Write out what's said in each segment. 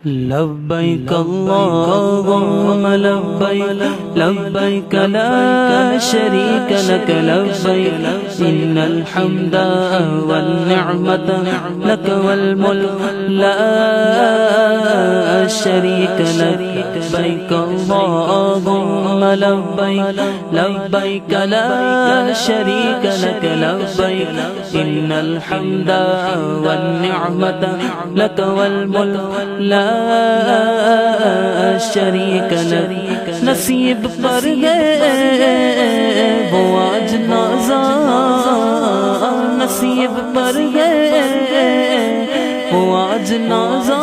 लब्बैक अल्लाहुम्मा लब्बैक लब्बैक ला शरीक लक लब्बैक इन्नल हम्दा one निअमता luck वल मुल्क ला शरीक लक लब्बैक अल्लाहुम्मा लब्बैक लब्बैक ला शरीक लक लब्बैक इन्नल हम्दा वन निअमता लक वल मुल्क ला शरीक लक। नसीब पर गए वो आज नाज़ा, नसीब पर गए वो आज नाज़ा।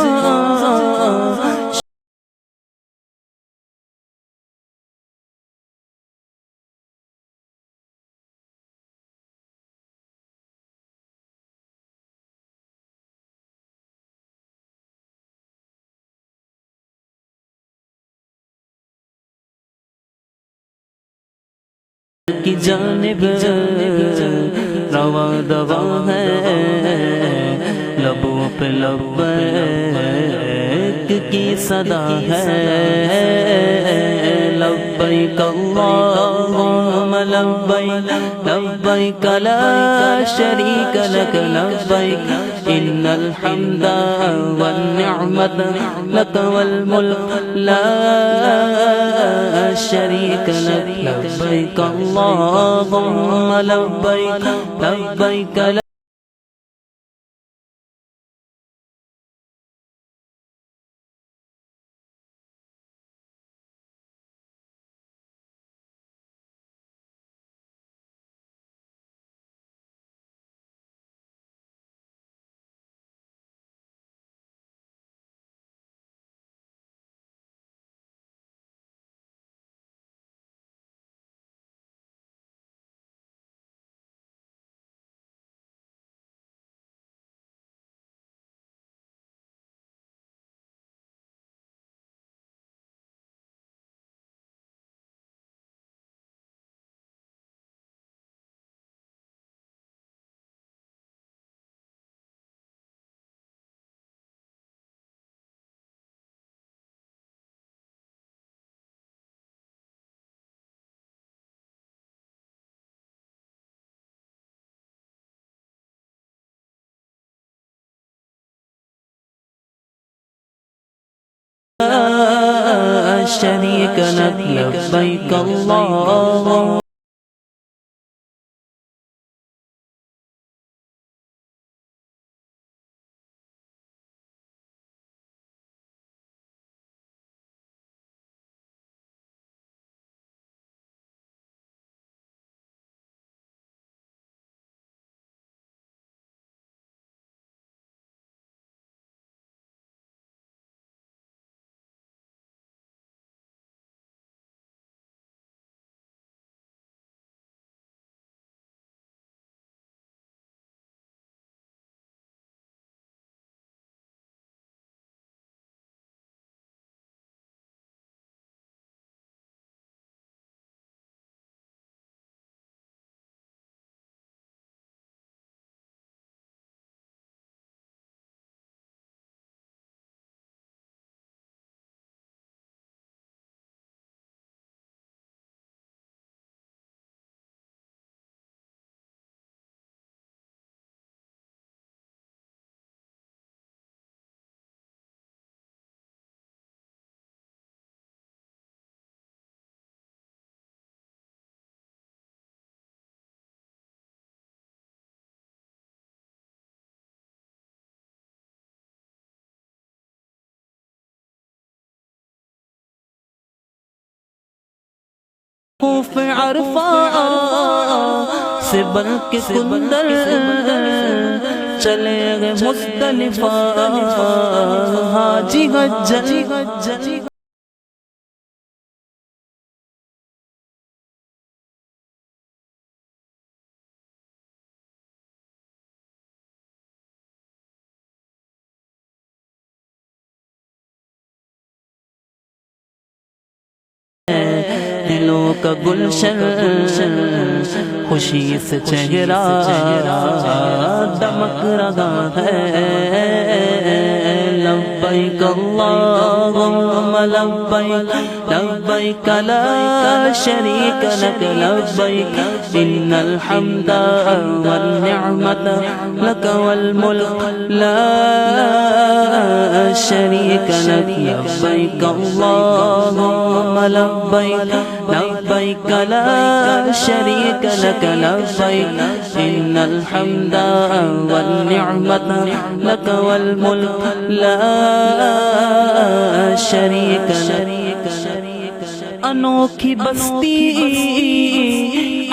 की जानिब रवा दवा है, लबों पे लब्बैक की सदा है। लब्बैक अल्लाहुम्मा लब्बैक लब्बैक ला शरीक लक लब्बैक इन्नल हम्दा वन निअमता लक वल मुल्क ला शरीक लक। लब्बैक अल्लाहुम्मा लब्बैक लब्बैक ला शरीक लक। लब्बैक अल्लाहुम्मा खौफ अरफा से बन के कुंदर चले गए मुज़दलिफा हाजी हज्जल। दिलों का गुलशन खुशी से चेहरा दमक रहा है। लब्बैक लब्बैक अल्लाहुम्मा लब्बैक लब्बैक ला शरीक लक लब्बैक इन्नल हम्दा वन निअमता लक वल मुल्क ला शरीक लक लब्बैक अल्लाहुम्मा लब्बैक लब्बैक ला शरीक लक लब्बैक इन्नल हम्दा वन निअमता लक वल मुल्क ला शरीक लक। अनोखी बस्ती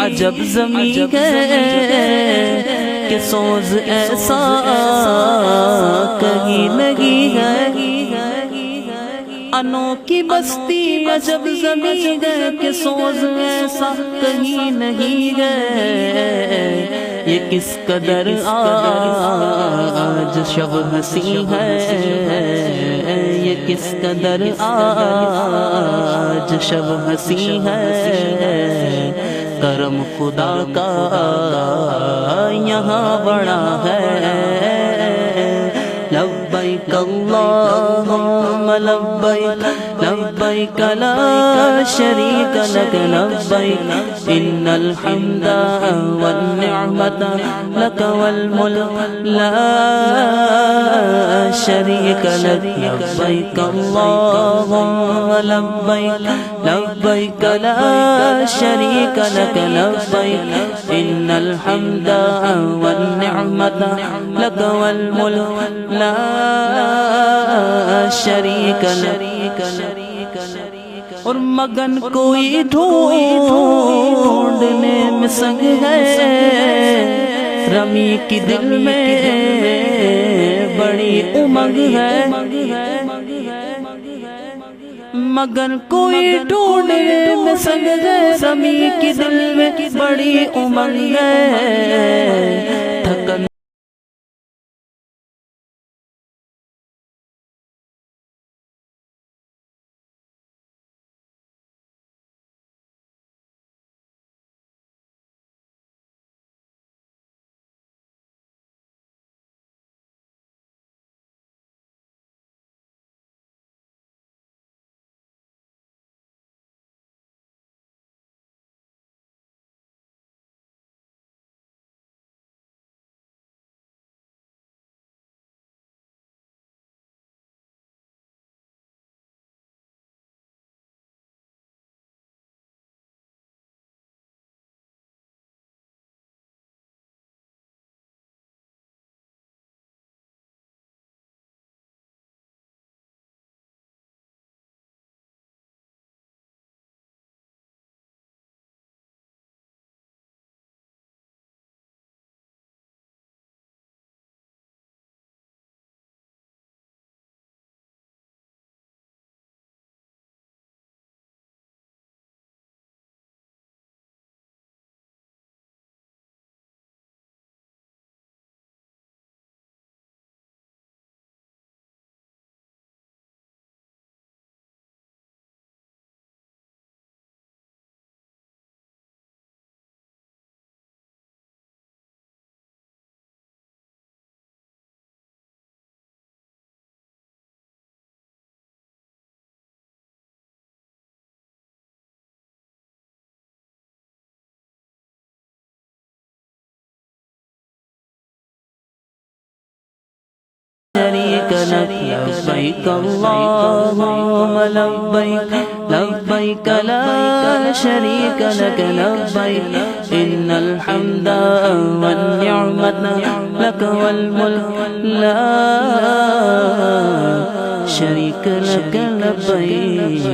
अजब ज़मीं है कि सोज ऐसा कहीं नहीं है। अनोखी बस्ती अजब ज़मीं है कि सोज ऐसा कहीं नहीं है। ये किस कदर आज शब हसी है, ये किस कदर आज शब हसी है। करम खुदा का यहाँ बड़ा है। लब्बैक अल्लाहुम्मा लब्बैक लब्बैक ला शरीक लक लब्बैक इन्नल हम्दा वन निअमता लक वल मुल्क ला शरीक लक। लब्बैक अल्लाहुम्मा लब्बैक लब्बैक ला शरीक लक लब्बैक इन्नल हम्दा वन निअमता लक वल मुल्क ला शरीक लक। और मगन कोई ढूंढने में संग है, रमी की दिल में बड़ी उमंग है। मगन कोई ढूंढने में संग है, रमी की दिल में बड़ी उमंग है। थकन शरीक लक लब्बैक अल्लाहुम्मा लब्बैक लब्बैक ला शरीक लक लब्बैक इन्नल हम्दा वन निअमता लक वल मुल्क ला शरीक लक लब्बैक।